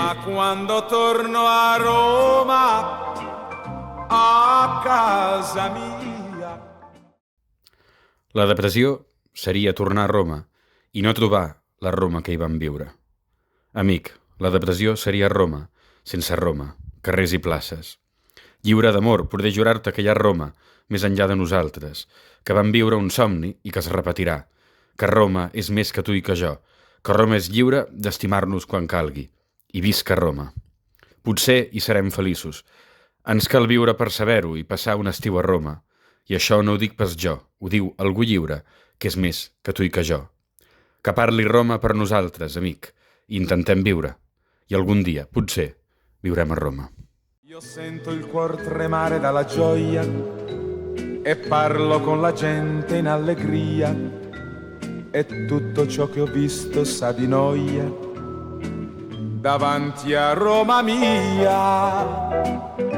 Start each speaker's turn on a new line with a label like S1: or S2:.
S1: Ma quando torno a Roma, a casa mia.
S2: La depressió seria tornar a Roma i no trobar la Roma que hi vam viure. Amic, la depressió seria Roma, sense Roma, carrers i places. Lliure d'amor, poder jurar-te que hi ha Roma, més enllà de nosaltres, que vam viure un somni i que es repetirà, que Roma és més que tu i que jo, que Roma és lliure d'estimar-nos quan calgui. I visca Roma. Potser hi serem feliços. Ens cal viure per saber-ho i passar un estiu a Roma. I això no ho dic pas jo, ho diu algú lliure, que és més que tu i que jo. Que parli Roma per nosaltres, amic, i intentem viure. I algun dia, potser, viurem a Roma.
S1: Io sento il cuor tremare dalla gioia e parlo con la gente in allegria e tutto ciò che ho visto sa di noia davanti a Roma mia.